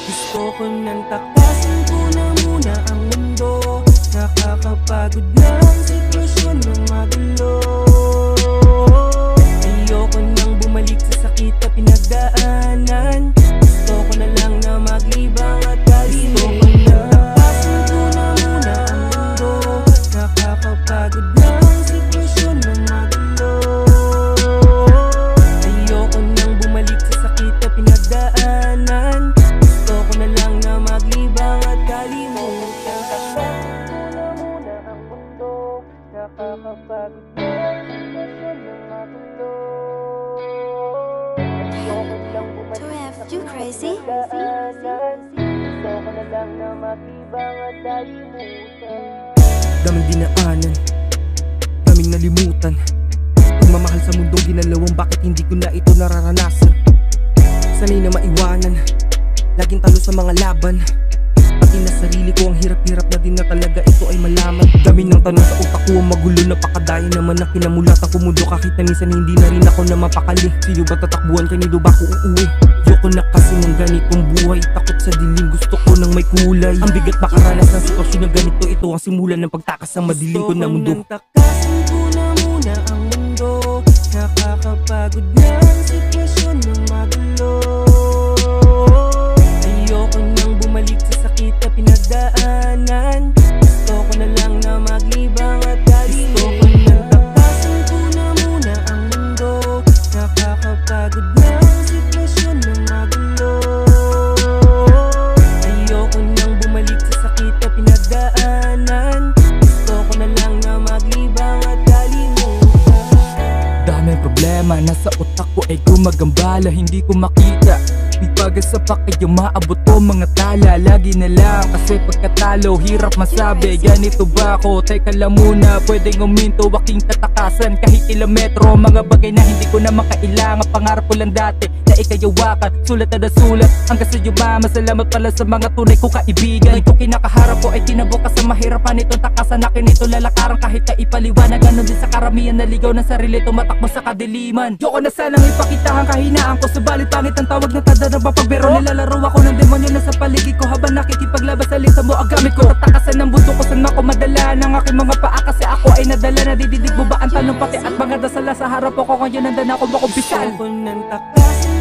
Gusto ko nang takasin ko na muna ang mundo. Nakakapagod na ang sitwasyon ng magulo. Ayoko nang bumalik sa sakit na pinagdaanan. Gusto ko na lang na maglibang at kalimutan. Gusto ko nang takasin ko na muna ang mundo. Nakakapagod na ang sitwasyon ng magulo. Ayoko nang bumalik sa sakit na pinagdaanan. Gusto ko na lang na maglibang at kalimutan. Nakakapagod na ang sitwasyon ng magulo. Ayoko nang bumalik sa sakit You crazy? na pinagdaanan. Gusto ko na lang na maglibang at kalimutan. Daming dinaanan, daming nalimutan. Pagmamahal sa mundong ginalawang, bakit hindi ko na ito nararanasan? Sanay na maiwanan, laging talo sa mga laban. Pati na sarili ko, ang hirap-hirap na din na talaga ito ay malaman. Dami ng tanong sa utak ko, ang magulo. Napakadaya naman ang kinamulatan ko mundo. Kahit na minsan hindi na rin ako na mapakali. Sino ba tatakbuhan, kanido ba ako uuwi? Yoko na kasi ng ganitong buhay. Takot sa dilim, gusto ko ng may kulay. Ang bigat makaranas ng sitwasyon na ganito. Ito ang simulan ng pagtakas ng madilim ko na mundo. Gusto ko nang takasin ko na muna ang mundo. Nakakapagod na ang sitwasyon ng magulo. Ayoko nang bumalik sa sakit na pinagdaanan. Gusto ko na lang na maglibang at kalimutan. Gusto ko nang takasin ko na muna ang mundo. Nakakapagod na ang sitwasyon ng magulo. Ayoko nang bumalik sa sakit na pinagdaanan. Gusto ko na lang na maglibang at kalimutan. Daming problema, nasa utak ko ay gumagambala. Hindi ko makita, di pagas sa pakay maabot ko mga tala. Lagi na lang kasi pagkatalo, hirap masabi. Ganito ba ako? Teka lang muna, pwedeng uminto, aking tatakasan kahit ilang metro. Mga bagay na hindi ko na makailangan. Pangarap ko lang dati na ikayawakan, sulat na sulat hanggang sa yumama. Salamat pala sa mga tunay ko kaibigan. Ito kinakaharap ko ay tinabukas sa mahirapan. Itong takasan akin ito lalakaran kahit na ipaliwanag. Ganon din sa karamihan, naligaw ng sarili, tumatakbo sa kadiliman. Yoko na sanang ipakita ang kahinaan ko, subalit pangit ang tawag na tada na pagbiro. Nilalaro ako ng demonyo na sa paligid ko habang nakikipaglabas sa lisa mo ang gamit ko. Tatakasan ng bundo ko, saan ako madala ng aking mga paa kasi ako ay nadala. Nadididig mo ba ang tanong pati at mga dasala sa harap ko ngayon nandan ako makumpisan. Gusto ko nang takasin